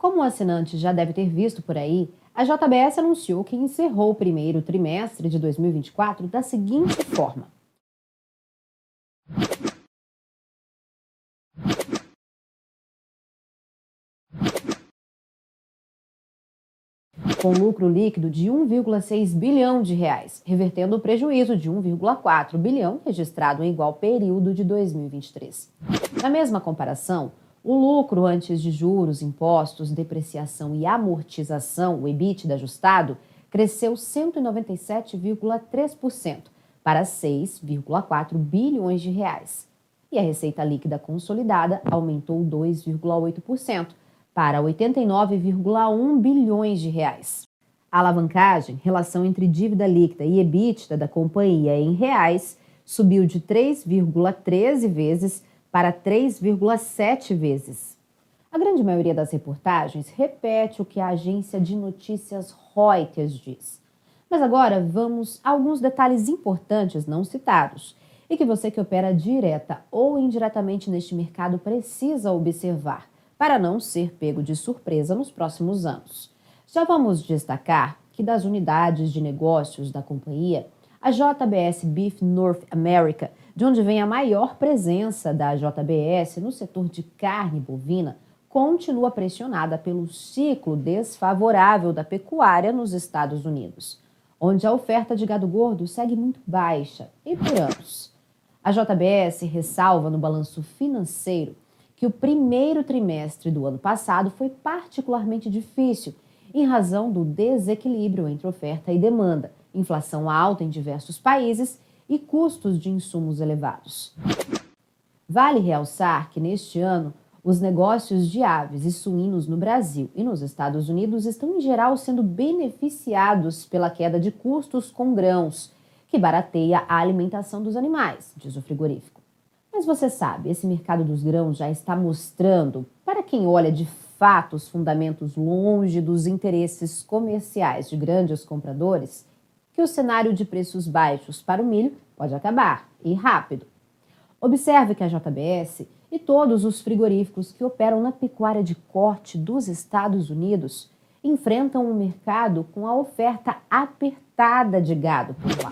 Como o assinante já deve ter visto por aí, a JBS anunciou que encerrou o primeiro trimestre de 2024 da seguinte forma: com lucro líquido de 1,6 bilhão de reais, revertendo o prejuízo de 1,4 bilhão registrado em igual período de 2023. Na mesma comparação, o lucro antes de juros, impostos, depreciação e amortização, o EBITDA ajustado, cresceu 197,3% para 6,4 bilhões de reais. E a receita líquida consolidada aumentou 2,8% para 89,1 bilhões de reais. A alavancagem, relação entre dívida líquida e EBITDA da companhia em reais, subiu de 3,13 vezes para 3,7 vezes. A grande maioria das reportagens repete o que a agência de notícias Reuters diz. Mas agora vamos a alguns detalhes importantes não citados e que você que opera direta ou indiretamente neste mercado precisa observar para não ser pego de surpresa nos próximos anos. Já vamos destacar que das unidades de negócios da companhia, a JBS Beef North America, de onde vem a maior presença da JBS no setor de carne bovina, continua pressionada pelo ciclo desfavorável da pecuária nos Estados Unidos, onde a oferta de gado gordo segue muito baixa e por anos. A JBS ressalva no balanço financeiro que o primeiro trimestre do ano passado foi particularmente difícil em razão do desequilíbrio entre oferta e demanda, inflação alta em diversos países e custos de insumos elevados. Vale realçar que neste ano, os negócios de aves e suínos no Brasil e nos Estados Unidos estão em geral sendo beneficiados pela queda de custos com grãos, que barateia a alimentação dos animais, diz o frigorífico. Mas você sabe, esse mercado dos grãos já está mostrando, para quem olha de fato os fundamentos longe dos interesses comerciais de grandes compradores, que o cenário de preços baixos para o milho pode acabar, e rápido. Observe que a JBS e todos os frigoríficos que operam na pecuária de corte dos Estados Unidos enfrentam um mercado com a oferta apertada de gado por lá.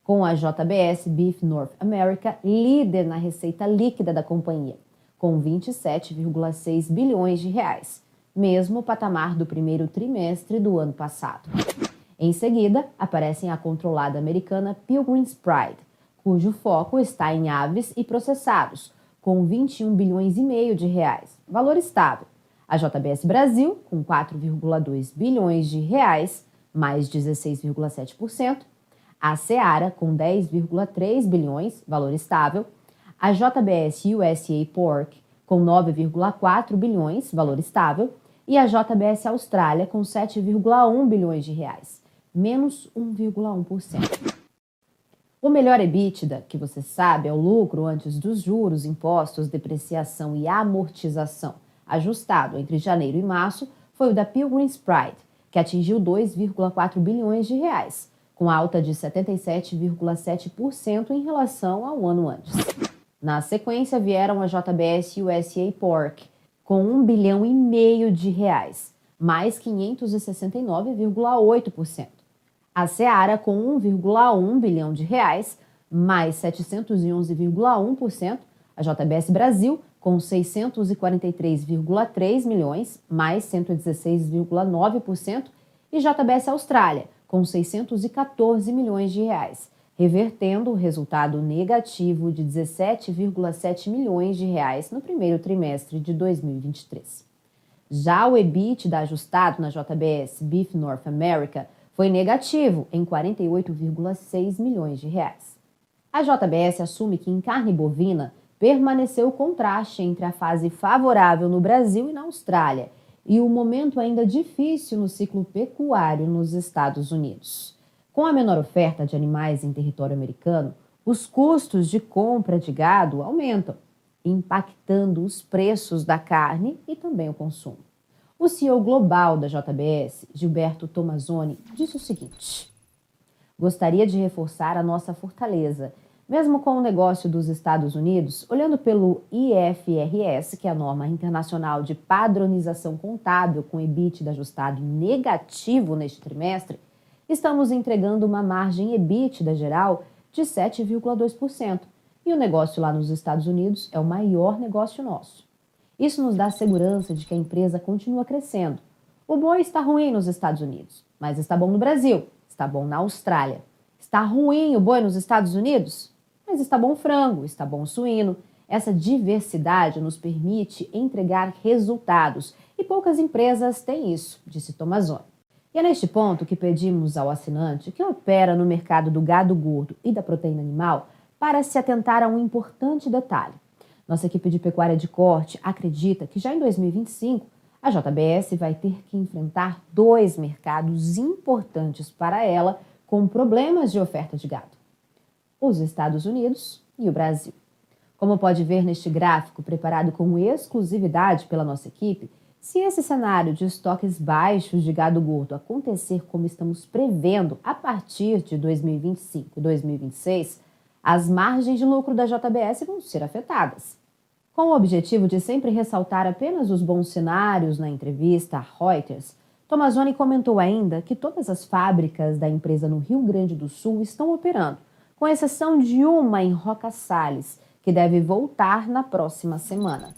Com a JBS Beef North America líder na receita líquida da companhia, com 27,6 bilhões de reais, mesmo patamar do primeiro trimestre do ano passado. Em seguida, aparecem a controlada americana Pilgrim's Pride, cujo foco está em aves e processados, com 21 bilhões e meio de reais, valor estável. A JBS Brasil, com 4,2 bilhões de reais, mais 16,7%. A Seara, com 10,3 bilhões, valor estável. A JBS USA Pork, com 9,4 bilhões, valor estável. E a JBS Austrália, com 7,1 bilhões de reais, menos 1,1%. O melhor EBITDA, que você sabe, é o lucro antes dos juros, impostos, depreciação e amortização, ajustado entre janeiro e março, foi o da Pilgrim's Pride, que atingiu 2,4 bilhões de reais, com alta de 77,7% em relação ao ano antes. Na sequência, vieram a JBS USA Pork, com 1 bilhão e meio de reais, mais 569,8%. A Seara, com 1,1 bilhão de reais, mais 711,1%. A JBS Brasil, com 643,3 milhões, mais 116,9%. E JBS Austrália, com 614 milhões de reais, revertendo o resultado negativo de 17,7 milhões de reais no primeiro trimestre de 2023. Já o EBITDA ajustado na JBS Beef North America foi negativo em 48,6 milhões de reais. A JBS assume que em carne bovina permaneceu o contraste entre a fase favorável no Brasil e na Austrália e o momento ainda difícil no ciclo pecuário nos Estados Unidos. Com a menor oferta de animais em território americano, os custos de compra de gado aumentam, impactando os preços da carne e também o consumo. O CEO global da JBS, Gilberto Tomazoni, disse o seguinte: gostaria de reforçar a nossa fortaleza, Mesmo com o negócio dos Estados Unidos, olhando pelo IFRS, que é a norma internacional de padronização contábil com EBITDA ajustado negativo neste trimestre, estamos entregando uma margem EBITDA geral de 7,2%. E o negócio lá nos Estados Unidos é o maior negócio nosso. Isso nos dá a segurança de que a empresa continua crescendo. O boi está ruim nos Estados Unidos, mas está bom no Brasil, está bom na Austrália. Está ruim o boi nos Estados Unidos? Mas está bom o frango, está bom o suíno. Essa diversidade nos permite entregar resultados e poucas empresas têm isso, disse Tomazoni. E é neste ponto que pedimos ao assinante que opera no mercado do gado gordo e da proteína animal para se atentar a um importante detalhe. Nossa equipe de pecuária de corte acredita que já em 2025 a JBS vai ter que enfrentar dois mercados importantes para ela com problemas de oferta de gado: os Estados Unidos e o Brasil. Como pode ver neste gráfico preparado com exclusividade pela nossa equipe, se esse cenário de estoques baixos de gado gordo acontecer como estamos prevendo a partir de 2025 e 2026, as margens de lucro da JBS vão ser afetadas. Com o objetivo de sempre ressaltar apenas os bons cenários na entrevista à Reuters, Tomazoni comentou ainda que todas as fábricas da empresa no Rio Grande do Sul estão operando, com exceção de uma em Roca Sales, que deve voltar na próxima semana.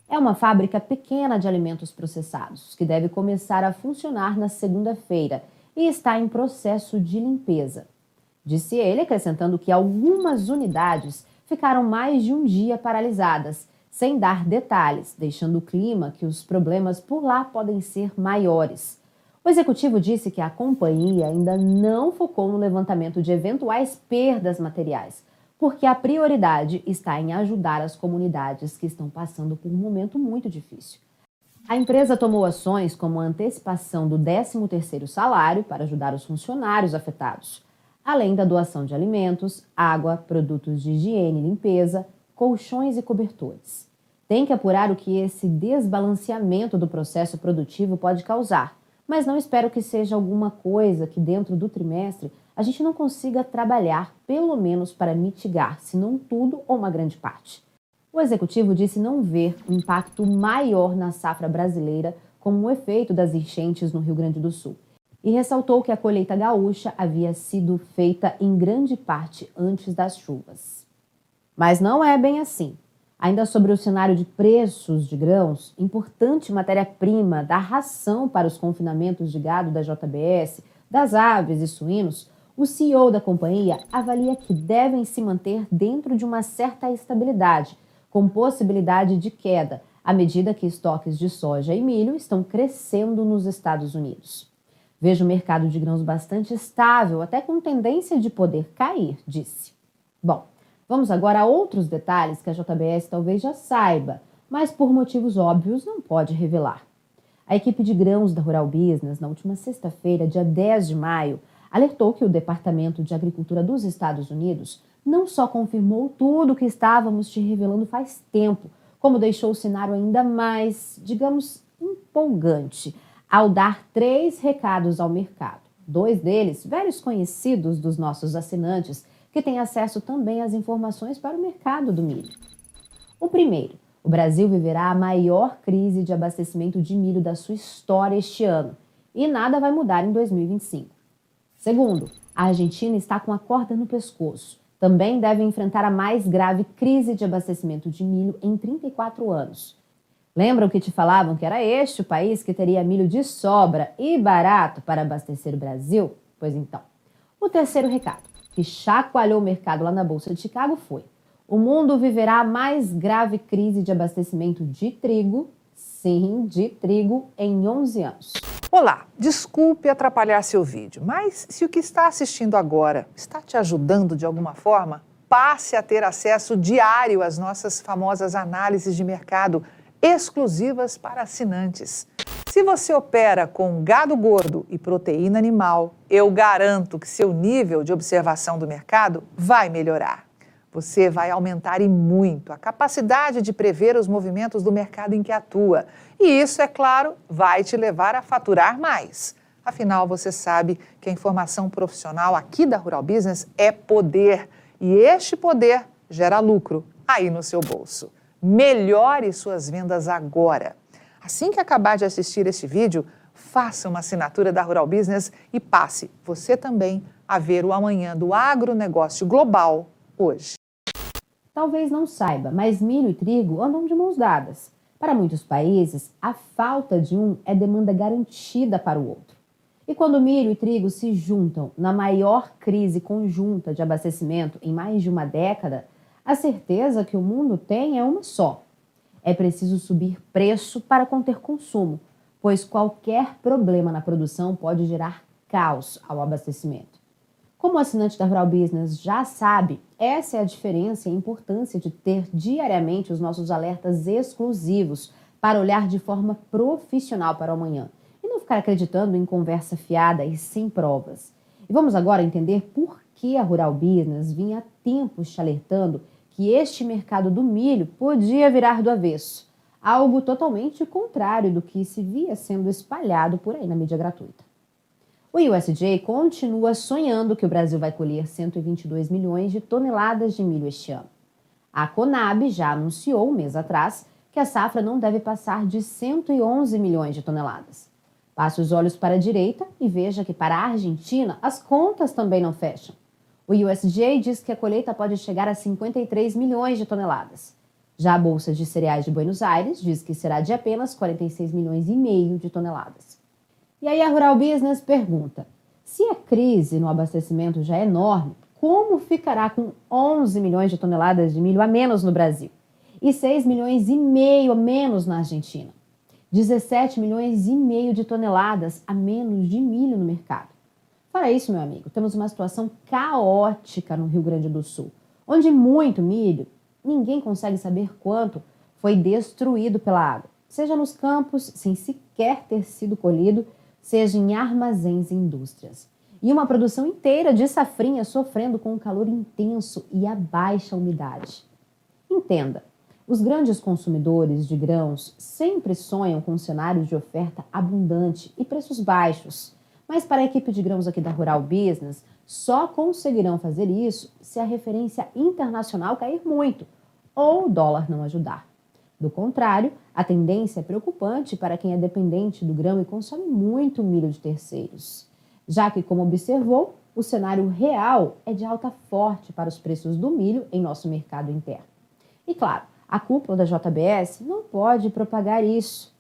É uma fábrica pequena de alimentos processados, que deve começar a funcionar na segunda-feira e está em processo de limpeza. Disse ele, acrescentando que algumas unidades ficaram mais de um dia paralisadas, sem dar detalhes, deixando o clima que os problemas por lá podem ser maiores. O executivo disse que a companhia ainda não focou no levantamento de eventuais perdas materiais, porque a prioridade está em ajudar as comunidades que estão passando por um momento muito difícil. A empresa tomou ações como a antecipação do 13º salário para ajudar os funcionários afetados, além da doação de alimentos, água, produtos de higiene e limpeza, colchões e cobertores. Tem que apurar o que esse desbalanceamento do processo produtivo pode causar, mas não espero que seja alguma coisa que dentro do trimestre a gente não consiga trabalhar, pelo menos para mitigar, se não tudo ou uma grande parte. O executivo disse não ver um impacto maior na safra brasileira como o efeito das enchentes no Rio Grande do Sul, e ressaltou que a colheita gaúcha havia sido feita em grande parte antes das chuvas. Mas não é bem assim. Ainda sobre o cenário de preços de grãos, importante matéria-prima da ração para os confinamentos de gado da JBS, das aves e suínos, o CEO da companhia avalia que devem se manter dentro de uma certa estabilidade, com possibilidade de queda, à medida que estoques de soja e milho estão crescendo nos Estados Unidos. Vejo o mercado de grãos bastante estável, até com tendência de poder cair, disse. Bom, vamos agora a outros detalhes que a JBS talvez já saiba, mas por motivos óbvios não pode revelar. A equipe de grãos da Rural Business, na última sexta-feira, dia 10 de maio, alertou que o Departamento de Agricultura dos Estados Unidos não só confirmou tudo o que estávamos te revelando faz tempo, como deixou o cenário ainda mais, digamos, empolgante, ao dar 3 recados ao mercado. 2 deles, velhos conhecidos dos nossos assinantes, que têm acesso também às informações para o mercado do milho. O primeiro, o Brasil viverá a maior crise de abastecimento de milho da sua história este ano, e nada vai mudar em 2025. Segundo, a Argentina está com a corda no pescoço. Também deve enfrentar a mais grave crise de abastecimento de milho em 34 anos. Lembram que te falavam que era este o país que teria milho de sobra e barato para abastecer o Brasil? Pois então. O terceiro recado, que chacoalhou o mercado lá na Bolsa de Chicago, foi: o mundo viverá a mais grave crise de abastecimento de trigo, sim, de trigo, em 11 anos. Olá, desculpe atrapalhar seu vídeo, mas se o que está assistindo agora está te ajudando de alguma forma, passe a ter acesso diário às nossas famosas análises de mercado exclusivas para assinantes. Se você opera com gado gordo e proteína animal, eu garanto que seu nível de observação do mercado vai melhorar. Você vai aumentar e muito a capacidade de prever os movimentos do mercado em que atua. E isso, é claro, vai te levar a faturar mais. Afinal, você sabe que a informação profissional aqui da Rural Business é poder. E este poder gera lucro aí no seu bolso. Melhore suas vendas agora. Assim que acabar de assistir este vídeo, faça uma assinatura da Rural Business e passe, você também, a ver o amanhã do agronegócio global hoje. Talvez não saiba, mas milho e trigo andam de mãos dadas. Para muitos países, a falta de um é demanda garantida para o outro. E quando milho e trigo se juntam na maior crise conjunta de abastecimento em mais de uma década, a certeza que o mundo tem é uma só. É preciso subir preço para conter consumo, pois qualquer problema na produção pode gerar caos ao abastecimento. Como o assinante da Rural Business já sabe, essa é a diferença e a importância de ter diariamente os nossos alertas exclusivos para olhar de forma profissional para o amanhã e não ficar acreditando em conversa fiada e sem provas. E vamos agora entender por que a Rural Business vinha há tempos te alertando que este mercado do milho podia virar do avesso, algo totalmente contrário do que se via sendo espalhado por aí na mídia gratuita. O USDA continua sonhando que o Brasil vai colher 122 milhões de toneladas de milho este ano. A Conab já anunciou um mês atrás que a safra não deve passar de 111 milhões de toneladas. Passe os olhos para a direita e veja que para a Argentina as contas também não fecham. O USDA diz que a colheita pode chegar a 53 milhões de toneladas. Já a Bolsa de Cereais de Buenos Aires diz que será de apenas 46 milhões e meio de toneladas. E aí a Rural Business pergunta, se a crise no abastecimento já é enorme, como ficará com 11 milhões de toneladas de milho a menos no Brasil? E 6 milhões e meio a menos na Argentina? 17 milhões e meio de toneladas a menos de milho no mercado. Fora isso, meu amigo, temos uma situação caótica no Rio Grande do Sul, onde muito milho, ninguém consegue saber quanto, foi destruído pela água, seja nos campos, sem sequer ter sido colhido, seja em armazéns e indústrias. E uma produção inteira de safrinha sofrendo com o calor intenso e a baixa umidade. Entenda, os grandes consumidores de grãos sempre sonham com cenários de oferta abundante e preços baixos. Mas para a equipe de grãos aqui da Rural Business, só conseguirão fazer isso se a referência internacional cair muito ou o dólar não ajudar. Do contrário, a tendência é preocupante para quem é dependente do grão e consome muito milho de terceiros. Já que, como observou, o cenário real é de alta forte para os preços do milho em nosso mercado interno. E claro, a cúpula da JBS não pode propagar isso.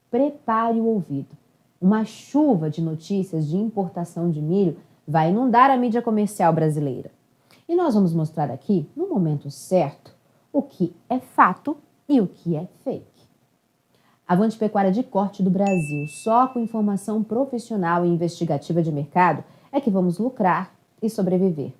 Prepare o ouvido. Uma chuva de notícias de importação de milho vai inundar a mídia comercial brasileira. E nós vamos mostrar aqui, no momento certo, o que é fato e o que é fake. Avante Pecuária de Corte do Brasil, só com informação profissional e investigativa de mercado é que vamos lucrar e sobreviver.